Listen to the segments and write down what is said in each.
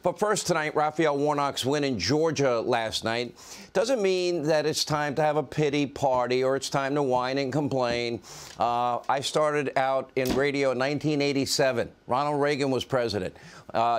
But first tonight, Raphael Warnock's win in Georgia last night doesn't mean that it's time to have a pity party or it's time to whine and complain. I started out in radio in 1987. Ronald Reagan was president.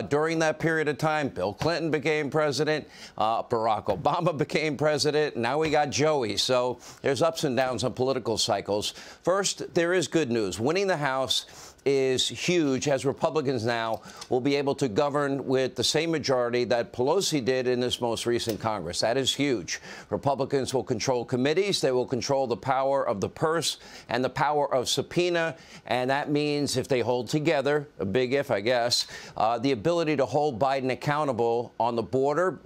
During that period of time, Bill Clinton became president. Barack Obama became president. Now we got Joey. So there's ups and downs on political cycles. First, there is good news. Winning the House is huge, as Republicans now will be able to govern with the same majority that Pelosi did in this most recent Congress. That is huge. Republicans will control committees. They will control the power of the purse and the power of subpoena. And that means if they hold together, a big if, I guess, the ability to hold Biden accountable on the border,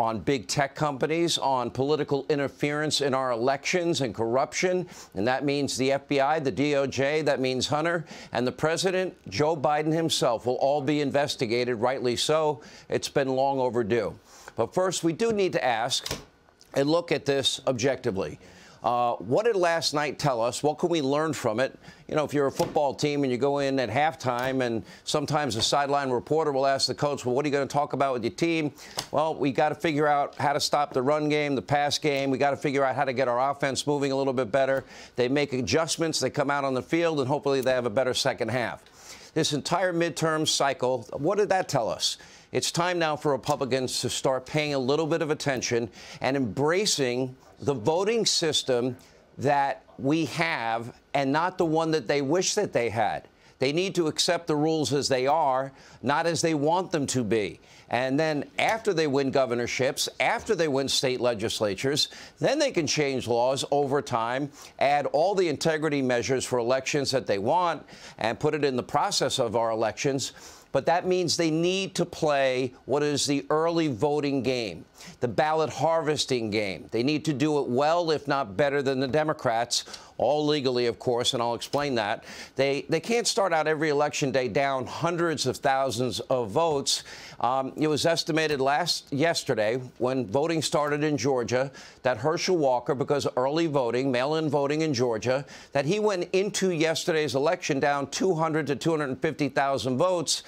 on big tech companies, on political interference in our elections and corruption. And that means the FBI, the DOJ, that means Hunter, and the president, Joe Biden himself, will all be investigated, rightly so. It's been long overdue. But first, we do need to ask and look at this objectively. What did last night tell us? What can we learn from it? You know, if you're a football team and you go in at halftime and sometimes a sideline reporter will ask the coach, well, what are you going to talk about with your team? Well, we got to figure out how to stop the run game, the pass game. We got to figure out how to get our offense moving a little bit better. They make adjustments. They come out on the field, and hopefully they have a better second half. This entire midterm cycle, what did that tell us? It's time now for Republicans to start paying a little bit of attention and embracing the voting system that we have and not the one that they wish that they had. They need to accept the rules as they are, not as they want them to be. And then after they win governorships, after they win state legislatures, then they can change laws over time, add all the integrity measures for elections that they want, and put it in the process of our elections. But that means they need to play what is the early voting game, the ballot harvesting game. They need to do it well, if not better than the Democrats, all legally, of course, and I'll explain that. They can't start out every election day down hundreds of thousands of votes. It was estimated yesterday, when voting started in Georgia, that Herschel Walker, because of early voting, mail-in voting in Georgia, that he went into yesterday's election down 200 to 250,000 votes.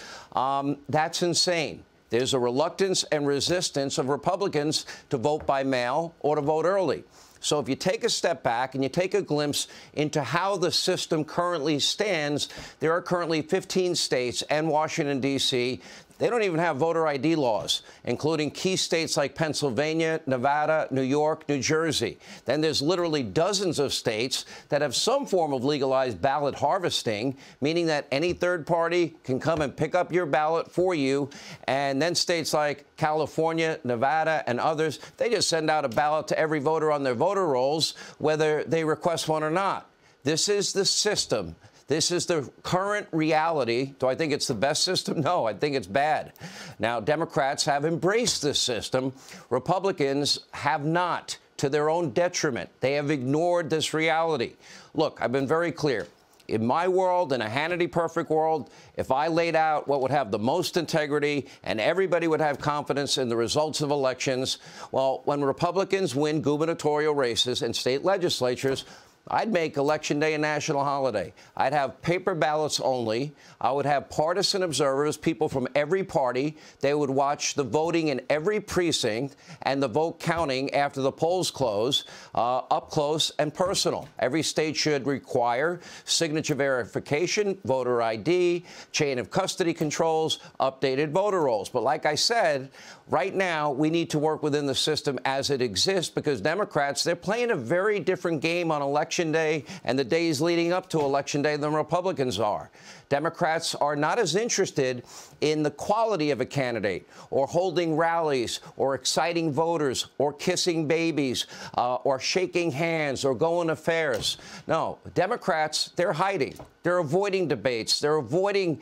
That's insane. There's a reluctance and resistance of Republicans to vote by mail or to vote early. So if you take a step back and you take a glimpse into how the system currently stands, there are currently 15 states and Washington, D.C. They don't even have voter ID laws, including key states like Pennsylvania, Nevada, New York, New Jersey. Then there's literally dozens of states that have some form of legalized ballot harvesting, meaning that any third party can come and pick up your ballot for you. And then states like California, Nevada, and others, they just send out a ballot to every voter on their voter rolls, whether they request one or not. This is the system. This is the current reality. Do I think it's the best system? No, I think it's bad. Now, Democrats have embraced this system. Republicans have not, to their own detriment. They have ignored this reality. Look, I've been very clear. In my world, in a Hannity-perfect world, if I laid out what would have the most integrity and everybody would have confidence in the results of elections, well, when Republicans win gubernatorial races and state legislatures, I'd make Election Day a national holiday. I'd have paper ballots only. I would have partisan observers, people from every party. They would watch the voting in every precinct and the vote counting after the polls close, up close and personal. Every state should require signature verification, voter ID, chain of custody controls, updated voter rolls. But like I said, right now, we need to work within the system as it exists, because Democrats, they're playing a very different game on Election Day and the days leading up to Election Day than Republicans are. Democrats are not as interested in the quality of a candidate or holding rallies or exciting voters or kissing babies or shaking hands or going to fairs. No, Democrats, they're hiding. They're avoiding debates. They're avoiding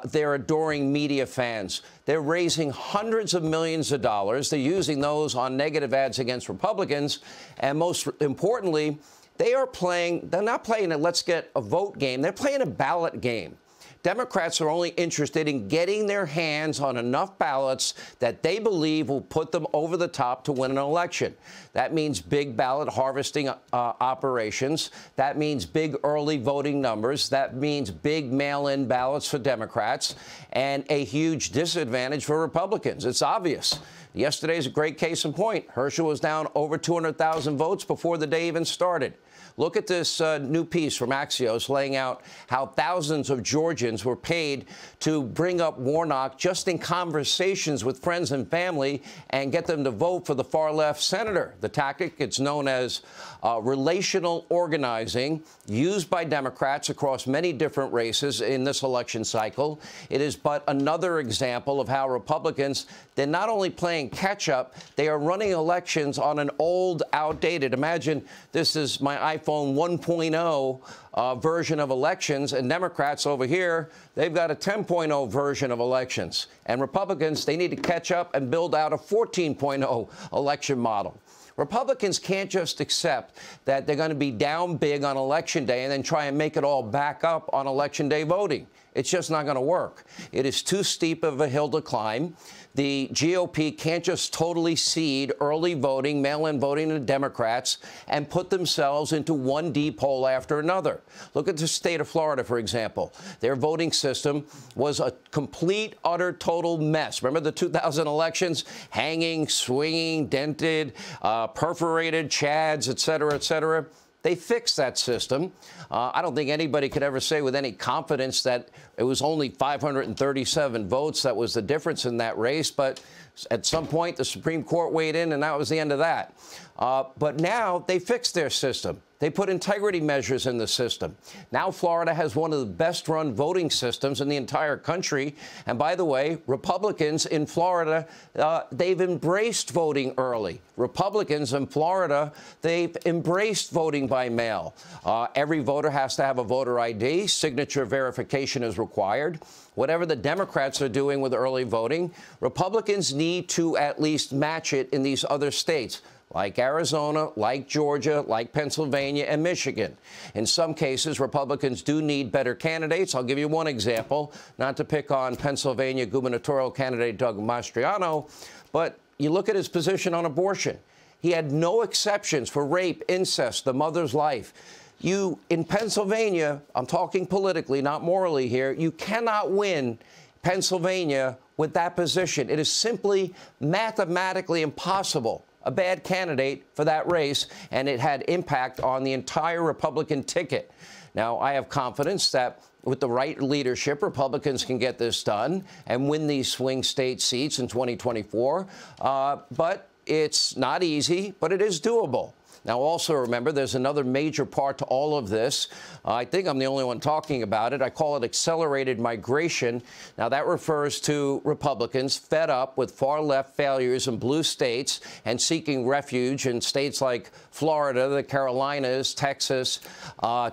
their adoring media fans. They're raising hundreds of millions of dollars. They're using those on negative ads against Republicans. And most importantly, they're not playing a let's get a vote game. They're playing a ballot game. Democrats are only interested in getting their hands on enough ballots that they believe will put them over the top to win an election. That means big ballot harvesting operations. That means big early voting numbers. That means big mail-in ballots for Democrats and a huge disadvantage for Republicans. It's obvious. Yesterday's a great case in point. Herschel was down over 200,000 votes before the day even started. Look at this new piece from Axios laying out how thousands of Georgians were paid to bring up Warnock just in conversations with friends and family and get them to vote for the far-left senator. The tactic, it's known as relational organizing, used by Democrats across many different races in this election cycle. It is but another example of how Republicans, they're not only playing catch-up, they are running elections on an old, outdated. Imagine this is my iPhone 1.0 version of elections, and Democrats over here, they've got a 10.0 version of elections. And Republicans, they need to catch up and build out a 14.0 election model. Republicans can't just accept that they're going to be down big on Election Day and then try and make it all back up on Election Day voting. It's just not going to work. It is too steep of a hill to climb. The GOP can't just totally cede early voting, mail-in voting to Democrats and put themselves into one deep hole after another. Look at the state of Florida, for example. Their voting system was a complete, utter, total mess. Remember the 2000 elections? Hanging, swinging, dented, perforated, chads, et cetera, et cetera. They fixed that system. I don't think anybody could ever say with any confidence that it was only 537 votes that was the difference in that race. But at some point, the Supreme Court weighed in, and that was the end of that. But now they fixed their system. They put integrity measures in the system. Now Florida has one of the best-run voting systems in the entire country. And by the way, Republicans in Florida, they've embraced voting early. Republicans in Florida, they've embraced voting by mail. Every voter has to have a voter ID. Signature verification is required. Whatever the Democrats are doing with early voting, Republicans need to at least match it in these other states, like Arizona, like Georgia, like Pennsylvania and Michigan. In some cases, Republicans do need better candidates. I'll give you one example, not to pick on Pennsylvania gubernatorial candidate Doug Mastriano, but you look at his position on abortion. He had no exceptions for rape, incest, the mother's life. In Pennsylvania, I'm talking politically, not morally here, you cannot win Pennsylvania with that position. It is simply mathematically impossible. A bad candidate for that race, and it had impact on the entire Republican ticket. Now, I have confidence that with the right leadership, Republicans can get this done and win these swing state seats in 2024. But it's not easy, but it is doable. Now, also remember, there's another major part to all of this. I think I'm the only one talking about it. I call it accelerated migration. Now, that refers to Republicans fed up with far-left failures in blue states and seeking refuge in states like Florida, the Carolinas, Texas,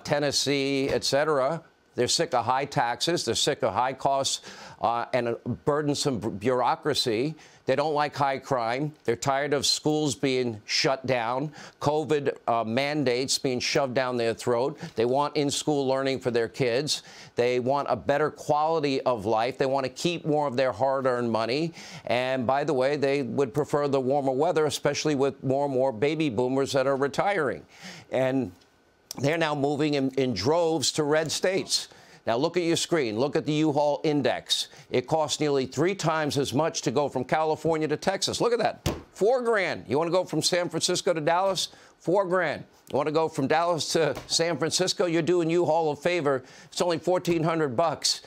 Tennessee, et cetera. They're sick of high taxes. They're sick of high costs and a burdensome bureaucracy. They don't like high crime. They're tired of schools being shut down, COVID mandates being shoved down their throat. They want in-school learning for their kids. They want a better quality of life. They want to keep more of their hard-earned money. And by the way, they would prefer the warmer weather, especially with more and more baby boomers that are retiring. And they're now moving in droves to red states. Now, look at your screen. Look at the U-Haul index. It costs nearly 3 times as much to go from California to Texas. Look at that. $4 grand. You want to go from San Francisco to Dallas? $4 grand. You want to go from Dallas to San Francisco? You're doing U-Haul a favor. It's only $1,400.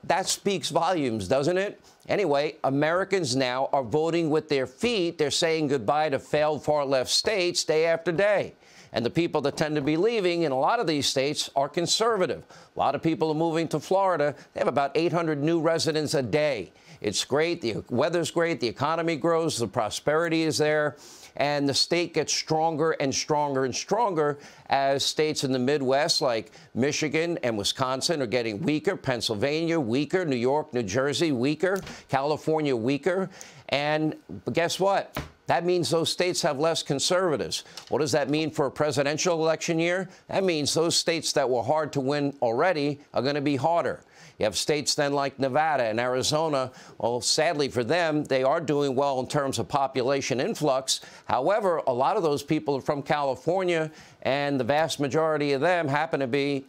That speaks volumes, doesn't it? Anyway, Americans now are voting with their feet. They're saying goodbye to failed far-left states day after day. And the people that tend to be leaving in a lot of these states are conservative. A lot of people are moving to Florida. They have about 800 new residents a day. It's great. The weather's great. The economy grows. The prosperity is there. And the state gets stronger and stronger and stronger as states in the Midwest like Michigan and Wisconsin are getting weaker, Pennsylvania weaker, New York, New Jersey weaker, California weaker. And guess what? That means those states have less conservatives. What does that mean for a presidential election year? That means those states that were hard to win already are going to be harder. You have states then like Nevada and Arizona. Well, sadly for them, they are doing well in terms of population influx. However, a lot of those people are from California, and the vast majority of them happen to be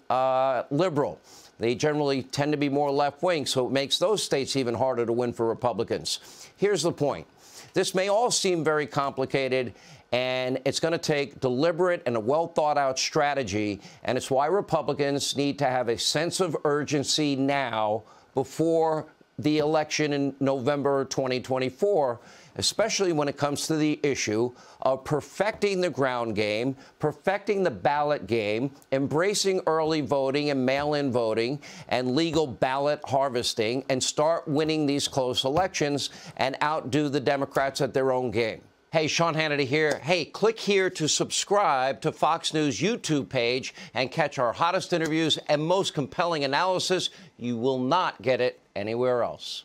liberal. They generally tend to be more left-wing, so it makes those states even harder to win for Republicans. Here's the point. This may all seem very complicated, and it's going to take deliberate and a well-thought-out strategy, and it's why Republicans need to have a sense of urgency now before the election in November 2024, especially when it comes to the issue of perfecting the ground game, perfecting the ballot game, embracing early voting and mail-in voting and legal ballot harvesting, and start winning these close elections and outdo the Democrats at their own game. Hey, Sean Hannity here. Hey, click here to subscribe to Fox News YouTube page and catch our hottest interviews and most compelling analysis. You will not get it anywhere else.